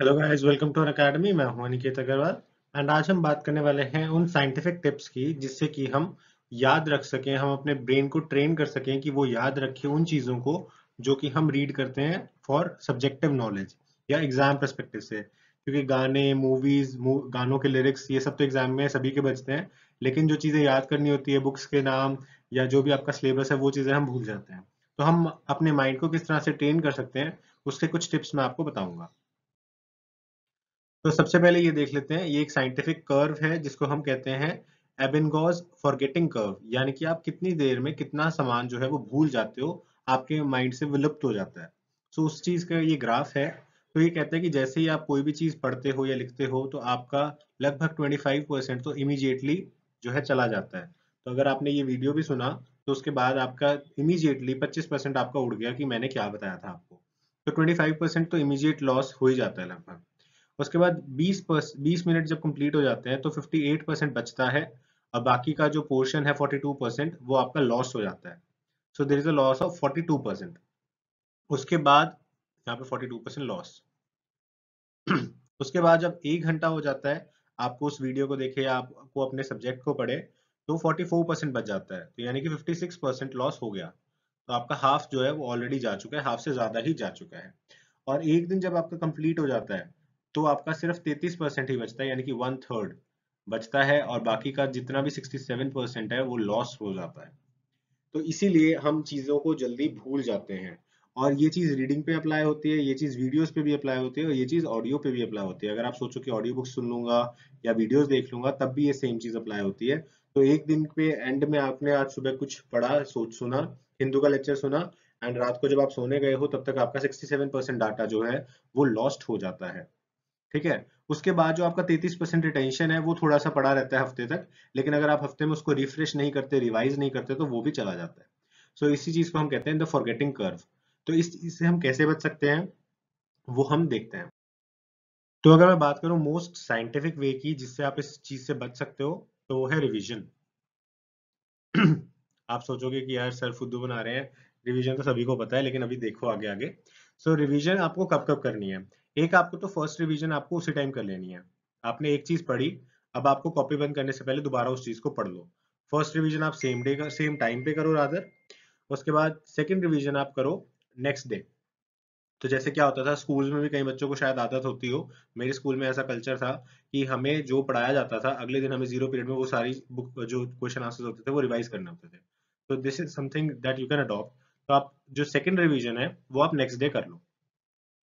Hello guys, welcome to our academy. मैं हूं Aniket Agarwal and आज हम बात करने वाले हैं उन साइंटिफिक टिप्स की जिससे कि हम याद रख सकें, हम अपने ब्रेन को ट्रेन कर सकें कि वो याद रखे उन चीज़ों को जो कि हम रीड करते हैं फॉर सब्जेक्टिव नॉलेज या एग्जाम पर्सपेक्टिव से। क्योंकि गाने, मूवीज, गानों के लिरिक्स ये सब तो एग्जाम में सभी के बचते हैं, लेकिन जो चीज़ें याद करनी होती है, बुक्स के नाम या जो भी आपका सिलेबस है, वो चीज़ें हम भूल जाते हैं। तो हम अपने माइंड को किस तरह से ट्रेन कर सकते हैं, उसके कुछ टिप्स मैं आपको बताऊंगा। तो सबसे पहले ये देख लेते हैं, ये एक साइंटिफिक कर्व है जिसको हम कहते हैं एबिंगॉस फॉरगेटिंग कर्व, यानी कि आप कितनी देर में कितना सामान जो है वो भूल जाते हो, आपके माइंड से विलुप्त हो जाता है। सो उस चीज का ये ग्राफ है। तो ये कहता है कि जैसे ही आप कोई भी चीज पढ़ते हो या लिखते हो तो आपका लगभग 25% तो इमीडिएटली जो है चला जाता है। तो अगर आपने ये वीडियो भी सुना तो उसके बाद आपका इमीडिएटली 25% आपका उड़ गया कि मैंने क्या बताया था आपको। तो 25% तो इमीडिएट लॉस हो ही जाता है लगभग। उसके बाद 20 मिनट जब कंप्लीट हो जाते हैं तो 58% बचता है, और बाकी का जो पोर्शन है 42% वो आपका लॉस हो जाता है। So there is a loss of 42%। उसके बाद यहाँ पे 42% लॉस। उसके बाद जब 1 घंटा हो जाता है, आपको उस वीडियो को देखे या आपको अपने सब्जेक्ट को पढ़े, तो 44% बच जाता है, तो यानी कि 56% लॉस हो गया। तो आपका हाफ जो है वो ऑलरेडी जा चुका है, हाफ से ज्यादा ही जा चुका है। और एक दिन जब आपका कंप्लीट हो जाता है तो आपका सिर्फ 33% ही बचता है, यानी कि 1/3 बचता है, और बाकी का जितना भी 67% है वो लॉस हो जाता है। तो इसीलिए हम चीजों को जल्दी भूल जाते हैं। और ये चीज रीडिंग पे अप्लाई होती है, ये चीज वीडियोस पे भी अप्लाई होती है, और ये चीज ऑडियो पे भी अप्लाई होती है। अगर आप सोचो कि ऑडियो बुक सुन लूंगा या वीडियोस देख लूंगा तब भी ये सेम चीज अप्लाई होती है। तो एक दिन पे एंड में आपने आज सुबह कुछ पढ़ा, सोच सुना, हिंदू का लेक्चर सुना, एंड रात को जब आप सोने गए हो तब तक आपका 67% डाटा जो है वो लॉस्ट हो जाता है। ठीक है। उसके बाद जो आपका 33% रिटेंशन है वो थोड़ा सा पड़ा रहता है हफ्ते तक, लेकिन अगर आप हफ्ते में उसको रिफ्रेश नहीं करते, रिवाइज नहीं करते, तो वो भी चला जाता है। सो इसी चीज को हम कहते हैं द फॉरगेटिंग कर्व। तो इस चीज से हम कैसे बच सकते हैं वो हम देखते हैं। तो अगर मैं बात करूं मोस्ट साइंटिफिक वे की जिससे आप इस चीज से बच सकते हो, तो वो है रिवीजन। आप सोचोगे कि यार सर फुद्दू बना रहे हैं, रिवीजन तो सभी को पता है, लेकिन अभी देखो आगे आगे। सो रिवीजन आपको कब कब करनी है। एक आपको तो फर्स्ट रिवीजन आपको उसी टाइम कर लेनी है। आपने एक चीज पढ़ी, अब आपको कॉपी बंद करने से पहले दोबारा उस चीज को पढ़ लो। फर्स्ट रिवीजन आप सेम डे का सेम टाइम पे करो रादर। उसके बाद सेकंड रिवीजन आप करो नेक्स्ट डे। तो जैसे क्या होता था स्कूल में भी, कई बच्चों को शायद आदत होती हो, मेरे स्कूल में ऐसा कल्चर था कि हमें जो पढ़ाया जाता था अगले दिन हमें जीरो पीरियड में वो सारी बुक जो क्वेश्चन आंसर्स होते थे वो रिवाइज करने होते थे। तो this is something that you can adopt. तो आप जो सेकंड रिवीजन है वो आप नेक्स्ट डे कर लो।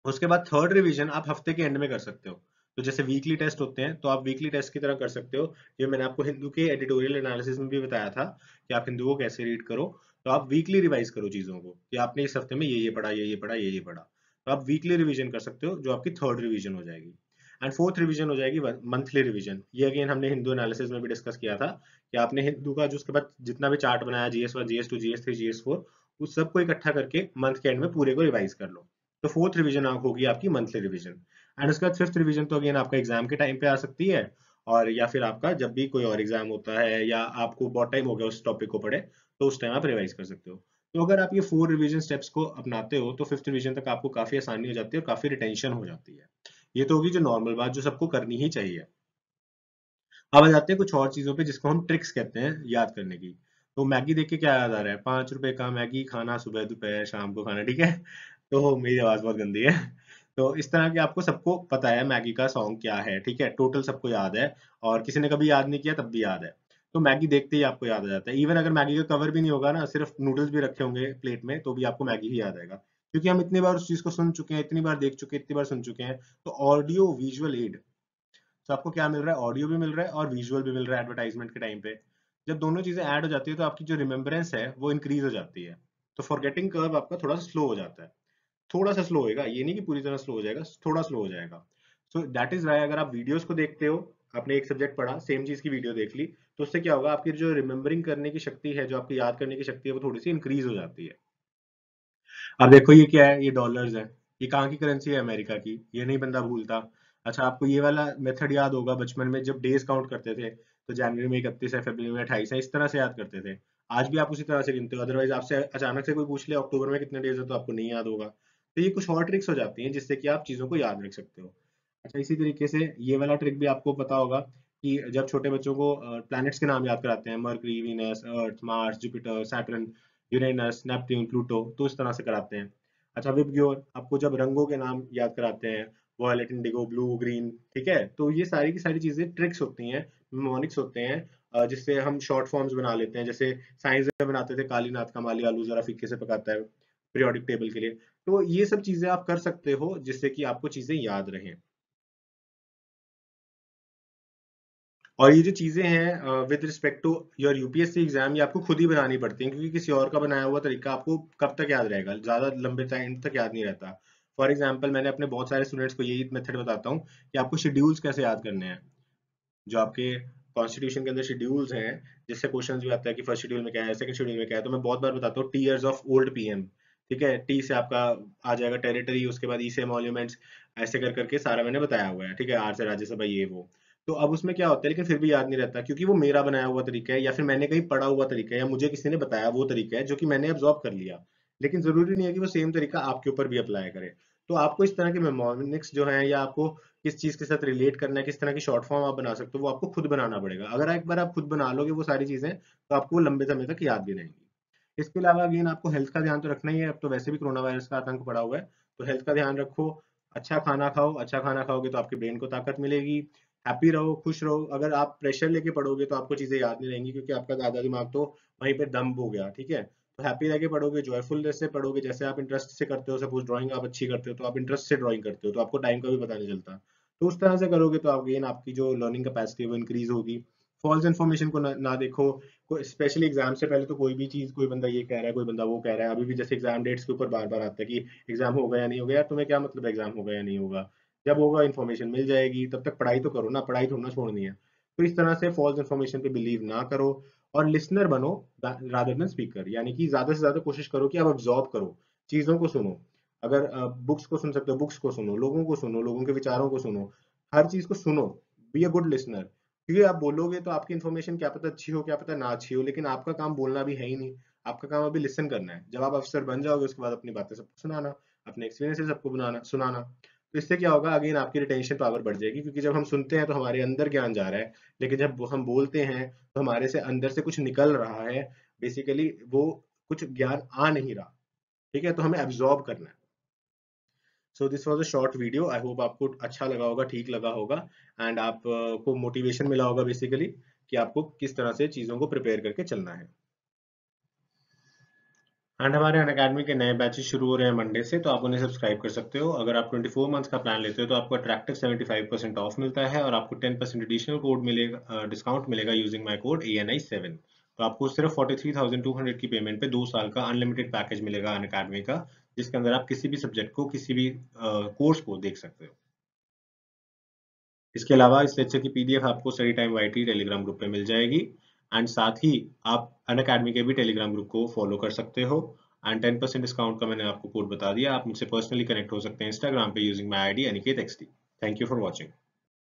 उसके बाद थर्ड रिवीजन आप हफ्ते के एंड में कर सकते हो। तो जैसे वीकली टेस्ट होते हैं तो आप वीकली टेस्ट की तरह कर सकते हो। ये मैंने आपको हिंदू के एडिटोरियल एनालिसिस में भी बताया था कि आप हिंदू को कैसे रीड करो। तो आप वीकली रिवाइज करो चीजों को कि आपने इस हफ्ते में ये पढ़ा, ये पढ़ा, ये पढ़ा। तो आप वीकली रिवीजन कर सकते हो, जो आपकी थर्ड रिवीजन हो जाएगी। एंड फोर्थ रिवीजन हो जाएगी मंथली रिवीजन। ये अगेन हमने हिंदू एनालिसिस में भी डिस्कस किया था कि आपने हिंदू का जो उसके बाद जितना भी चार्ट बनाया, GS1, GS2, GS3, GS4, उस सबको इकट्ठा करके मंथ के एंड में पूरे को रिवाइज कर लो। तो फोर्थ रिवीजन होगी आपकी मंथली रिवीजन। एंड उसके बाद फिफ्थ रिवीजन तो अगेन आपका एग्जाम के टाइम पे आ सकती है, और या फिर आपका जब भी कोई और एग्जाम होता है या आपको बहुत टाइम हो गया उस टॉपिक को पढ़े, तो उस टाइम आप रिवाइज कर सकते हो। तो अगर आप ये 4 रिवीजन स्टेप्स को अपनाते हो तो फिफ्थ रिवीजन तक आपको काफी आसानी हो जाती है और काफी रिटेंशन हो जाती है। ये तो होगी जो नॉर्मल बात जो सबको करनी ही चाहिए। अब आ जाते हैं कुछ और चीजों पे जिसको हम ट्रिक्स कहते हैं याद करने की। तो मैगी देख के क्या याद आ रहा है? 5 रुपए का मैगी खाना, सुबह दोपहर शाम को खाना, ठीक है। तो मेरी आवाज बहुत गंदी है। तो इस तरह के आपको सबको पता है मैगी का सॉन्ग क्या है, ठीक है, टोटल सबको याद है। और किसी ने कभी याद नहीं किया तब भी याद है। तो मैगी देखते ही आपको याद आ जाता है। इवन अगर मैगी का कवर भी नहीं होगा ना, सिर्फ नूडल्स भी रखे होंगे प्लेट में, तो भी आपको मैगी ही याद आएगा, क्योंकि हम इतनी बार उस चीज को सुन चुके हैं, इतनी बार देख चुके हैं, इतनी बार सुन चुके हैं। तो ऑडियो विजुअल एड, तो आपको क्या मिल रहा है? ऑडियो भी मिल रहा है और विजुअल भी मिल रहा है एडवर्टाइजमेंट के टाइम पे। जब दोनों चीजें ऐड हो जाती है तो आपकी जो रिमेम्बरेंस है वो इंक्रीज हो जाती है। तो फॉरगेटिंग कर्व आपका थोड़ा सा स्लो हो जाता है। थोड़ा सा स्लो होएगा, ये नहीं कि पूरी तरह स्लो हो जाएगा, थोड़ा स्लो हो जाएगा। सो दैट इज वाई अगर आप वीडियोस को देखते हो, आपने एक सब्जेक्ट पढ़ा, सेम चीज की वीडियो देख ली, तो उससे क्या होगा, आपकी जो रिमेम्बरिंग करने की शक्ति है, जो आपकी याद करने की शक्ति है, वो थोड़ी सी इंक्रीज हो जाती है। अब देखो ये क्या है, ये डॉलर्स है। ये कहाँ की करेंसी है? अमेरिका की। ये नहीं बंदा भूलता। अच्छा, आपको ये वाला मेथड याद होगा बचपन में जब डेज काउंट करते थे, तो जनवरी में 31 है, फरवरी में 28 है, इस तरह से याद करते थे। आज भी आप उसी तरह से गिनते हो, अदरवाइज आपसे अचानक से कोई पूछ ले अक्टूबर में कितने डेज है तो आपको नहीं याद होगा। तो ये कुछ और ट्रिक्स हो जाती हैं जिससे कि आप चीजों को याद रख सकते हो। अच्छा, इसी तरीके से ये वाला ट्रिक भी आपको पता होगा कि जब छोटे बच्चों को प्लैनेट्स के नाम याद कराते हैं, Mercury, Venus, Earth, Mars, Jupiter, Saturn, Uranus, Neptune, Pluto, तो इस तरह से कराते हैं। अच्छा, विबग्योर आपको जब रंगों के नाम याद कराते हैं, वॉयलेट, इंडिगो, ब्लू, ग्रीन, ठीक है, तो ये सारी की सारी चीजें ट्रिक्स होती हैं, mnemonics होते हैं, जिससे हम शॉर्ट फॉर्म्स बना लेते हैं। जैसे साइंस में बनाते थे कालीनाथ का माली आलू जरा फीके से पकाता है, पीरियोडिक टेबल के लिए। तो ये सब चीजें आप कर सकते हो जिससे कि आपको चीजें याद रहें। और ये जो चीजें हैं with respect to your UPSC exam, ये आपको खुद ही बनानी पड़ती हैं, क्योंकि किसी और का बनाया हुआ तरीका आपको कब तक याद रहेगा, ज्यादा लंबे टाइम तक याद नहीं रहता। फॉर एग्जाम्पल, मैंने अपने बहुत सारे स्टूडेंट्स को यही मेथड बताता हूँ कि आपको शेड्यूल्स कैसे याद करने हैं। जो आपके कॉन्स्टिट्यूशन के अंदर शेड्यूल्स हैं, जिससे क्वेश्चन भी आता है कि फर्स्ट शेड्यूल में क्या है, सेकंड शेड्यूल में क्या है, तो मैं बहुत बार बताता हूँ T years of old PM. ठीक है, टी से आपका आ जाएगा टेरिटरी, उसके बाद ई से एमोल्यूमेंट्स, ऐसे कर करके सारा मैंने बताया हुआ है। ठीक है, आर से राज्यसभा, ये वो। तो अब उसमें क्या होता है, लेकिन फिर भी याद नहीं रहता, क्योंकि वो मेरा बनाया हुआ तरीका है, या फिर मैंने कहीं पढ़ा हुआ तरीका है, या मुझे किसी ने बताया वो तरीका है जो कि मैंने अब्सॉर्ब कर लिया। लेकिन जरूरी नहीं है कि वो सेम तरीका आपके ऊपर भी अप्लाई करे। तो आपको इस तरह के मेमोनिक्स जो है, या आपको किस चीज के साथ रिलेट करना है, किस तरह की शॉर्ट फॉर्म आप बना सकते हो, वो आपको खुद बनाना पड़ेगा। अगर एक बार आप खुद बना लोगे वो सारी चीजें, तो आपको लंबे समय तक याद भी रहेंगी। इसके अलावा अगेन आपको हेल्थ का ध्यान तो रखना ही है, अब तो वैसे भी कोरोना वायरस का आतंक पड़ा हुआ है, तो हेल्थ का ध्यान रखो। अच्छा खाना खाओ, अच्छा खाना खाओगे तो आपके ब्रेन को ताकत मिलेगी। हैप्पी रहो, खुश रहो। अगर आप प्रेशर लेके पढ़ोगे तो आपको चीजें याद नहीं रहेंगी, क्योंकि आपका आधा दिमाग तो वहीं पे डंप हो गया। ठीक है, तो हैप्पी रह के पढ़ोगे, जॉयफुलनेस से पढ़ोगे, जैसे आप इंटरेस्ट से करते हो। सपोज ड्राइंग आप अच्छी करते हो, तो आप इंटरेस्ट से ड्राइंग करते हो, तो आपको टाइम का भी पता नहीं चलता। तो उस तरह से करोगे तो आप अगेन आपकी जो लर्निंग कैपेसिटी है वो इंक्रीज होगी। फॉल्स इन्फॉर्मेशन को ना देखो। स्पेशली एग्जाम से पहले तो कोई भी चीज, कोई बंदा ये कह रहा है, कोई बंदा वो कह रहा है, अभी भी जैसे एग्जाम डेट्स के ऊपर बार बार आता है कि एग्जाम होगा या नहीं होगा। यार तुम्हें क्या मतलब एग्जाम होगा या नहीं होगा, जब होगा इन्फॉर्मेशन मिल जाएगी, तब तक पढ़ाई तो करो ना, पढ़ाई थोड़ा ना छोड़नी है। तो इस तरह से फॉल्स इन्फॉर्मेशन पे बिलीव ना करो, और लिसनर बनो रादर देन स्पीकर, यानी कि ज्यादा से ज्यादा कोशिश करो कि आप ऑब्जॉर्व करो, चीजों को सुनो। अगर बुक्स को सुन सकते हो, बुक्स को सुनो, लोगों को सुनो, लोगों के विचारों को सुनो, हर चीज को सुनो। बी अ गुड लिसनर, क्योंकि आप बोलोगे तो आपकी इन्फॉर्मेशन क्या पता अच्छी हो, क्या पता ना अच्छी हो, लेकिन आपका काम बोलना भी है ही नहीं। आपका काम अभी लिसन करना है। जब आप अफसर बन जाओगे उसके बाद अपनी बातें सबको सुनाना, अपने एक्सपीरियंसेस सबको बनाना सुनाना। तो इससे क्या होगा, अगेन आपकी रिटेंशन पावर बढ़ जाएगी, क्योंकि जब हम सुनते हैं तो हमारे अंदर ज्ञान जा रहा है, लेकिन जब हम बोलते हैं तो हमारे से अंदर से कुछ निकल रहा है। बेसिकली वो कुछ ज्ञान आ नहीं रहा। ठीक है, तो हमें एब्जॉर्ब करना है। So this was a short video. I hope आपको अच्छा लगा होगा, ठीक लगा होगा, एंड आप को मोटिवेशन मिला होगा बेसिकली, कि आपको किस तरह से चीजों को प्रिपेयर करके चलना है। एंड हमारे अनअकैडमी के नए बैचेस शुरू हो रहे हैं मंडे से, तो आप उन्हें सब्सक्राइब कर सकते हो। अगर आप 24 मंथ्स का प्लान लेते हो तो आपको अट्रैक्टिव 75% ऑफ मिलता है, और आपको 10% एडिशनल कोड मिलेगा, डिस्काउंट मिलेगा यूजिंग माई कोड ANI7। तो आपको सिर्फ 43,200 की पेमेंट पे 2 साल का अनलिमिटेड पैकेज मिलेगा अनअकैडमी का, जिसके अंदर आप किसी भी सब्जेक्ट को, किसी भी कोर्स को देख सकते हो। इसके अलावा इस लेक्चर की PDF आपको study time YT Telegram group पे मिल जाएगी। एंड साथ ही आप अनअकैडमी के भी टेलीग्राम ग्रुप को फॉलो कर सकते हो। एंड 10% डिस्काउंट का मैंने आपको कोड बता दिया। आप मुझसे पर्सनली कनेक्ट हो सकते हैं इंस्टाग्राम पे using my ID Aniket XD। Thank you for watching.